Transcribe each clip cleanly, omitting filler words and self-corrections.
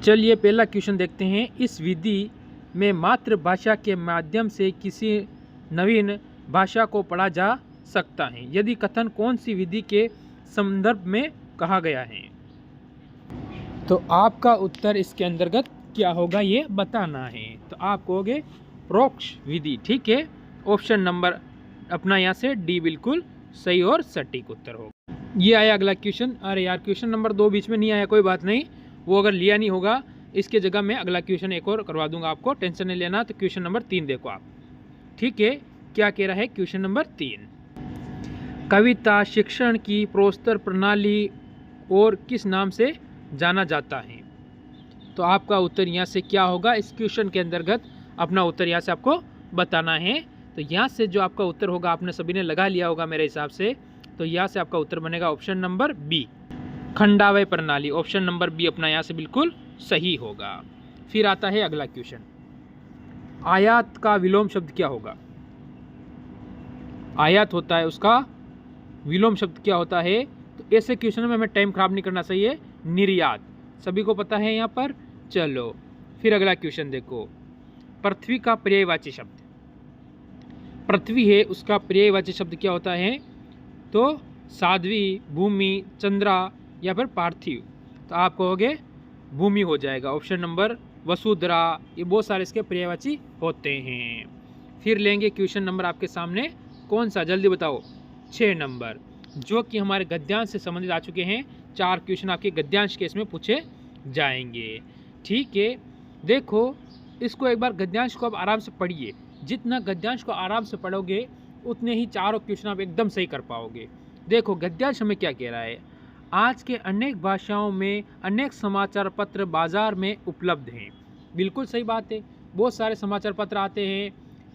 चलिए पहला क्वेश्चन देखते हैं। इस विधि में मातृभाषा के माध्यम से किसी नवीन भाषा को पढ़ा जा सकता है। यदि कथन कौन सी विधि के संदर्भ में कहा गया है? तो आपका उत्तर इसके अंतर्गत क्या होगा ये बताना है। तो आप कहोगे प्रोक्ष विधि। ठीक है, ऑप्शन नंबर अपना यहाँ से डी बिल्कुल सही और सटीक उत्तर होगा। ये आया अगला क्वेश्चन। अरे यार क्वेश्चन नंबर 2 बीच में नहीं आया, कोई बात नहीं, वो अगर लिया नहीं होगा इसके जगह मैं अगला क्वेश्चन एक और करवा दूंगा आपको, टेंशन नहीं लेना। तो क्वेश्चन नंबर 3 देखो आप। ठीक है, क्या कह रहा है क्वेश्चन नंबर 3? कविता शिक्षण की प्रोस्तर प्रणाली और किस नाम से जाना जाता है? तो आपका उत्तर यहाँ से क्या होगा? इस क्वेश्चन के अंतर्गत अपना उत्तर यहाँ से आपको बताना है। तो यहाँ से जो आपका उत्तर होगा आपने सभी ने लगा लिया होगा मेरे हिसाब से। तो यहाँ से आपका उत्तर बनेगा ऑप्शन नंबर बी, खंडावय प्रणाली। ऑप्शन नंबर बी अपना यहाँ से बिल्कुल सही होगा। फिर आता है अगला क्वेश्चन। आयात का विलोम शब्द क्या होगा? आयात होता है, उसका विलोम शब्द क्या होता है? तो ऐसे क्वेश्चन में हमें टाइम खराब नहीं करना चाहिए। निर्यात, सभी को पता है यहाँ पर। चलो फिर अगला क्वेश्चन देखो। पृथ्वी का पर्यायवाची शब्द, पृथ्वी है उसका पर्यायवाची शब्द क्या होता है? तो साध्वी, भूमि, चंद्रा या फिर पार्थिव। तो आप कहोगे भूमि हो जाएगा। ऑप्शन नंबर वसुधरा, ये बहुत सारे इसके पर्यायवाची होते हैं। फिर लेंगे क्वेश्चन नंबर आपके सामने, कौन सा जल्दी बताओ? 6 नंबर, जो कि हमारे गद्यांश से संबंधित आ चुके हैं। 4 क्वेश्चन आपके गद्यांश केस में पूछे जाएंगे। ठीक है, देखो इसको एक बार गद्यांश को आप आराम से पढ़िए। जितना गद्यांश को आराम से पढ़ोगे उतने ही चारों क्वेश्चन आप एकदम सही कर पाओगे। देखो गद्यांश हमें क्या कह रहा है? आज के अनेक भाषाओं में अनेक समाचार पत्र बाजार में उपलब्ध हैं। बिल्कुल सही बात है, बहुत सारे समाचार पत्र आते हैं।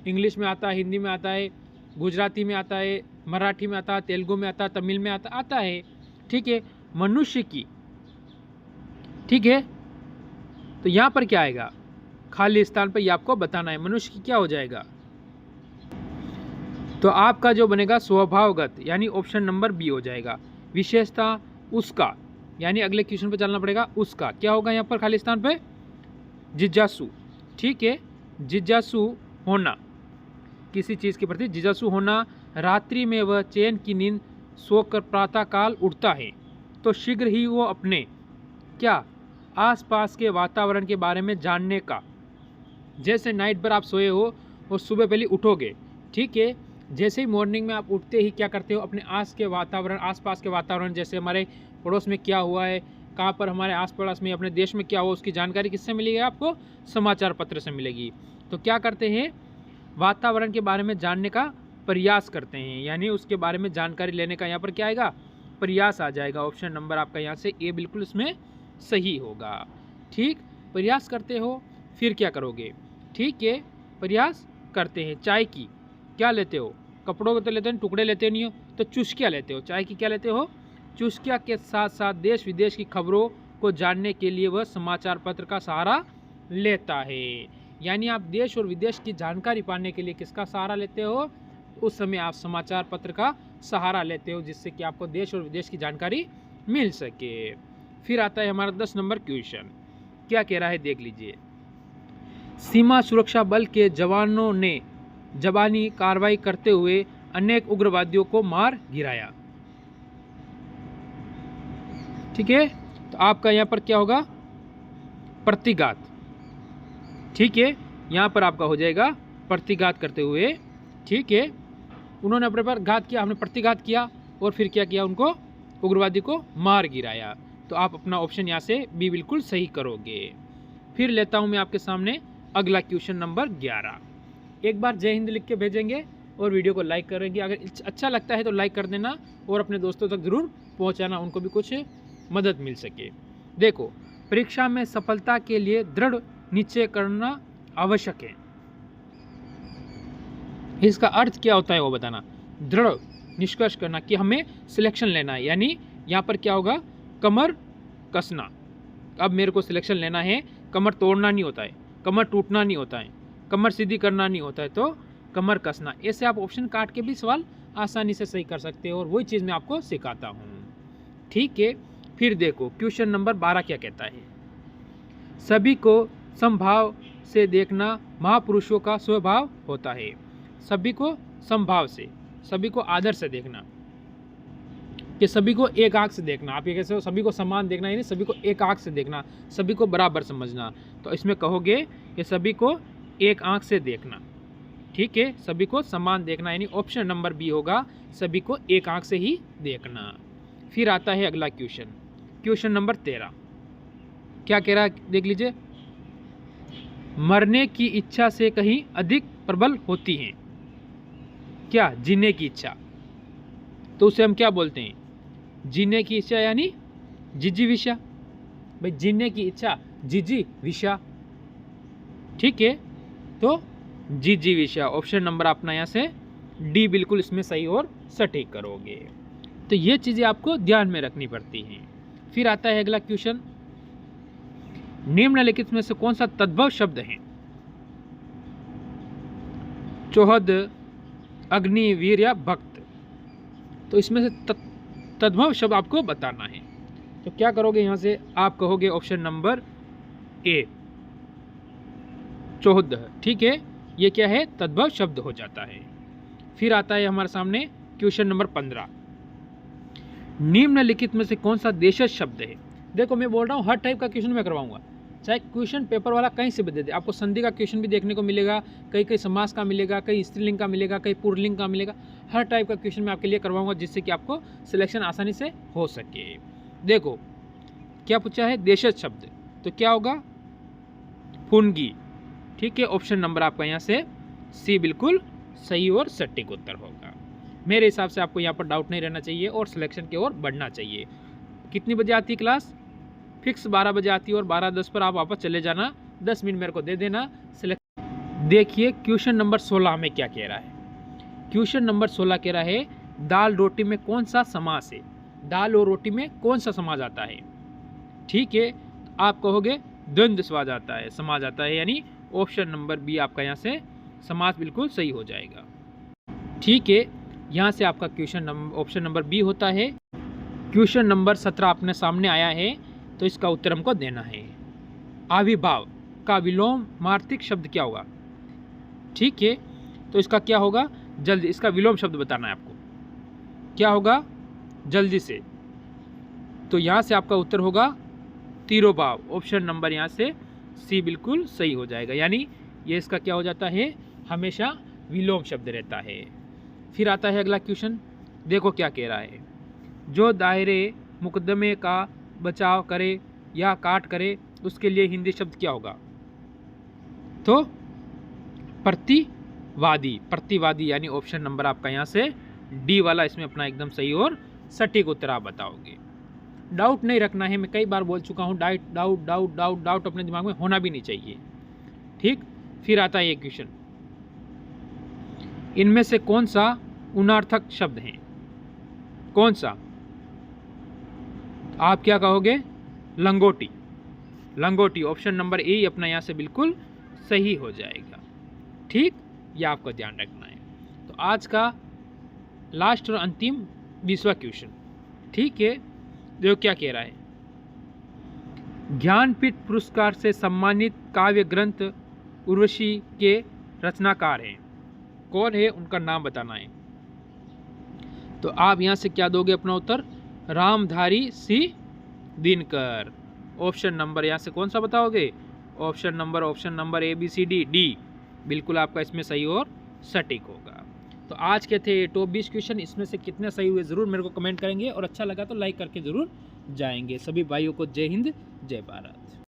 इंग्लिश में आता है, हिंदी में आता है, गुजराती में आता है, मराठी में आता है, तेलुगु में आता है, तमिल में आता है। ठीक है, मनुष्य की, ठीक है, तो यहाँ पर क्या आएगा? खाली स्थान पर ये आपको बताना है। मनुष्य की क्या हो जाएगा? तो आपका जो बनेगा स्वभावगत, यानी ऑप्शन नंबर बी हो जाएगा। विशेषता उसका, यानी अगले क्वेश्चन पे चलना पड़ेगा। उसका क्या होगा यहाँ पर खाली स्थान पे? जिज्ञासु। ठीक है, जिज्ञासु होना, किसी चीज़ के प्रति जिज्ञासु होना। रात्रि में वह चैन की नींद सोकर प्रातः काल उठता है, तो शीघ्र ही वो अपने क्या आसपास के वातावरण के बारे में जानने का। जैसे नाइट पर आप सोए हो और सुबह पहले उठोगे, ठीक है, जैसे ही मॉर्निंग में आप उठते ही क्या करते हो? अपने आसपास के वातावरण, जैसे हमारे पड़ोस में क्या हुआ है, कहाँ पर हमारे आस पड़ोस में, अपने देश में क्या हुआ, उसकी जानकारी किससे मिलेगी? आपको समाचार पत्र से मिलेगी। तो क्या करते हैं? वातावरण के बारे में जानने का प्रयास करते हैं, यानी उसके बारे में जानकारी लेने का यहाँ पर क्या आएगा? प्रयास आ जाएगा। ऑप्शन नंबर आपका यहाँ से ए बिल्कुल इसमें सही होगा। ठीक, प्रयास करते हो, फिर क्या करोगे? ठीक है, प्रयास करते हैं। चाय की क्या लेते हो? कपड़ों के तो लेते हैं, टुकड़े लेते नहीं हो, तो चुस्कियाँ लेते हो। चाय की क्या लेते हो? चुस्कियाँ के साथ साथ देश विदेश की खबरों को जानने के लिए वह समाचार पत्र का सहारा लेता है। यानी आप देश और विदेश की जानकारी पाने के लिए किसका सहारा लेते हो? उस समय आप समाचार पत्र का सहारा लेते हो, जिससे कि आपको देश और विदेश की जानकारी मिल सके। फिर आता है हमारा 10 नंबर क्वेश्चन। क्या कह रहा है देख लीजिए। सीमा सुरक्षा बल के जवानों ने जवानी कार्रवाई करते हुए अनेक उग्रवादियों को मार गिराया। ठीक है, तो आपका यहाँ पर क्या होगा? प्रतिघात। ठीक है, यहाँ पर आपका हो जाएगा प्रतिघात करते हुए। ठीक है, उन्होंने अपने पर घात किया, हमने प्रतिघात किया, और फिर क्या किया? उनको, उग्रवादी को मार गिराया। तो आप अपना ऑप्शन यहाँ से बी बिल्कुल सही करोगे। फिर लेता हूँ मैं आपके सामने अगला क्वेश्चन नंबर 11। एक बार जय हिंद लिख के भेजेंगे और वीडियो को लाइक करेंगे। अगर अच्छा लगता है तो लाइक कर देना और अपने दोस्तों तक जरूर पहुँचाना, उनको भी कुछ मदद मिल सके। देखो, परीक्षा में सफलता के लिए दृढ़ निश्चय करना आवश्यक है। इसका अर्थ क्या होता है वो बताना। दृढ़ निष्कर्ष करना कि हमें सिलेक्शन लेना है, यानी यहाँ पर क्या होगा? कमर कसना। अब मेरे को सिलेक्शन लेना है, कमर तोड़ना नहीं होता है, कमर टूटना नहीं होता है, कमर सीधी करना नहीं होता है, तो कमर कसना। ऐसे आप ऑप्शन काट के भी सवाल आसानी से सही कर सकते हो, और वही चीज़ मैं आपको सिखाता हूँ। ठीक है, फिर देखो क्वेश्चन नंबर 12 क्या कहता है। सभी को समभाव से देखना महापुरुषों का स्वभाव होता है। सभी को समभाव से, सभी को आदर से देखना, कि सभी को एक आंख से देखना। आप ये कैसे हो, सभी को समान देखना, यानी सभी को एक आंख से देखना, सभी को बराबर समझना। तो इसमें कहोगे कि सभी को एक आंख से देखना, ठीक है, सभी को समान देखना, यानी ऑप्शन नंबर बी होगा, सभी को एक आंख से ही देखना। फिर आता है अगला क्वेश्चन, क्वेश्चन नंबर 13। क्या कह रहा है देख लीजिए। मरने की इच्छा से कहीं अधिक प्रबल होती है क्या? जीने की इच्छा। तो उसे हम क्या बोलते हैं? जीने की इच्छा यानी जिजीविषा। भाई जीने की इच्छा जिजीविषा, ठीक है, तो जिजीविषा ऑप्शन नंबर अपना यहाँ से डी बिल्कुल इसमें सही और सटीक करोगे। तो ये चीज़ें आपको ध्यान में रखनी पड़ती हैं। फिर आता है अगला क्वेश्चन, निम्नलिखित में से कौन सा तद्भव शब्द है? चौहद, अग्नि, वीर या भक्त। तो इसमें से तद्भव शब्द आपको बताना है। तो क्या करोगे यहाँ से, आप कहोगे ऑप्शन नंबर ए, चौहद, ठीक है, ये क्या है? तद्भव शब्द हो जाता है। फिर आता है हमारे सामने क्वेश्चन नंबर 15, निम्नलिखित में से कौन सा देशज शब्द है? देखो मैं बोल रहा हूँ हर टाइप का क्वेश्चन मैं करवाऊंगा, चाहे क्वेश्चन पेपर वाला कहीं से भी दे दे, आपको संधि का क्वेश्चन भी देखने को मिलेगा, कहीं कहीं समास का मिलेगा, कहीं स्त्रीलिंग का मिलेगा, कहीं पुल्लिंग का मिलेगा। हर टाइप का क्वेश्चन मैं आपके लिए करवाऊंगा, जिससे कि आपको सिलेक्शन आसानी से हो सके। देखो क्या पूछा है, देशज शब्द, तो क्या होगा? फुनगी, ठीक है, ऑप्शन नंबर आपका यहाँ से सी बिल्कुल सही और सटीक उत्तर होगा। मेरे हिसाब से आपको यहाँ पर डाउट नहीं रहना चाहिए और सिलेक्शन की ओर बढ़ना चाहिए। कितनी बजे आती है क्लास? फिक्स 12 बजे आती है और 12:10 पर आप वापस चले जाना, 10 मिनट मेरे को दे देना। देखिए क्वेश्चन नंबर 16 में क्या कह रहा है। क्वेश्चन नंबर 16 कह रहा है, दाल रोटी में कौन सा समास है? दाल और रोटी में कौन सा समाज आता है? ठीक है, आप कहोगे द्वंद्व समाज आता है, समाज आता है, यानी ऑप्शन नंबर बी आपका यहाँ से समास बिल्कुल सही हो जाएगा। ठीक है, यहाँ से आपका question number option number B होता है। क्वेश्चन नंबर 17 अपने सामने आया है, तो इसका उत्तर हमको देना है। आविर्भाव का विलोमार्थक शब्द क्या होगा? ठीक है, तो इसका क्या होगा? जल्दी, इसका विलोम शब्द बताना है आपको, क्या होगा? जल्दी से। तो यहाँ से आपका उत्तर होगा तिरोभाव, ऑप्शन नंबर यहाँ से सी बिल्कुल सही हो जाएगा, यानी ये इसका क्या हो जाता है? हमेशा विलोम शब्द रहता है। फिर आता है अगला क्वेश्चन, देखो क्या कह रहा है, जो दायरे मुकदमे का बचाव करे या काट करे उसके लिए हिंदी शब्द क्या होगा? तो प्रतिवादी, प्रतिवादी, यानी ऑप्शन नंबर आपका यहाँ से डी वाला इसमें अपना एकदम सही और सटीक उत्तर आप बताओगे। डाउट नहीं रखना है, मैं कई बार बोल चुका हूँ, doubt doubt doubt doubt doubt अपने दिमाग में होना भी नहीं चाहिए। ठीक, फिर आता है ये क्वेश्चन, इनमें से कौन सा उनार्थक शब्द है? कौन सा? आप क्या कहोगे? लंगोटी, लंगोटी, ऑप्शन नंबर ए अपना यहाँ से बिल्कुल सही हो जाएगा। ठीक, ये आपको ध्यान रखना है। तो आज का लास्ट और अंतिम 20वां क्वेश्चन, ठीक है, देखो क्या कह रहा है, ज्ञानपीठ पुरस्कार से सम्मानित काव्य ग्रंथ उर्वशी के रचनाकार हैं, कौन है? उनका नाम बताना है। तो आप यहाँ से क्या दोगे अपना उत्तर? रामधारी सिंह दिनकर, ऑप्शन नंबर यहाँ से कौन सा बताओगे? Option number A B C D D बिल्कुल आपका इसमें सही और सटीक होगा। तो आज के थे टॉप 20 क्वेश्चन, इसमें से कितने सही हुए ज़रूर मेरे को कमेंट करेंगे, और अच्छा लगा तो लाइक करके ज़रूर जाएंगे। सभी भाइयों को जय हिंद, जय भारत।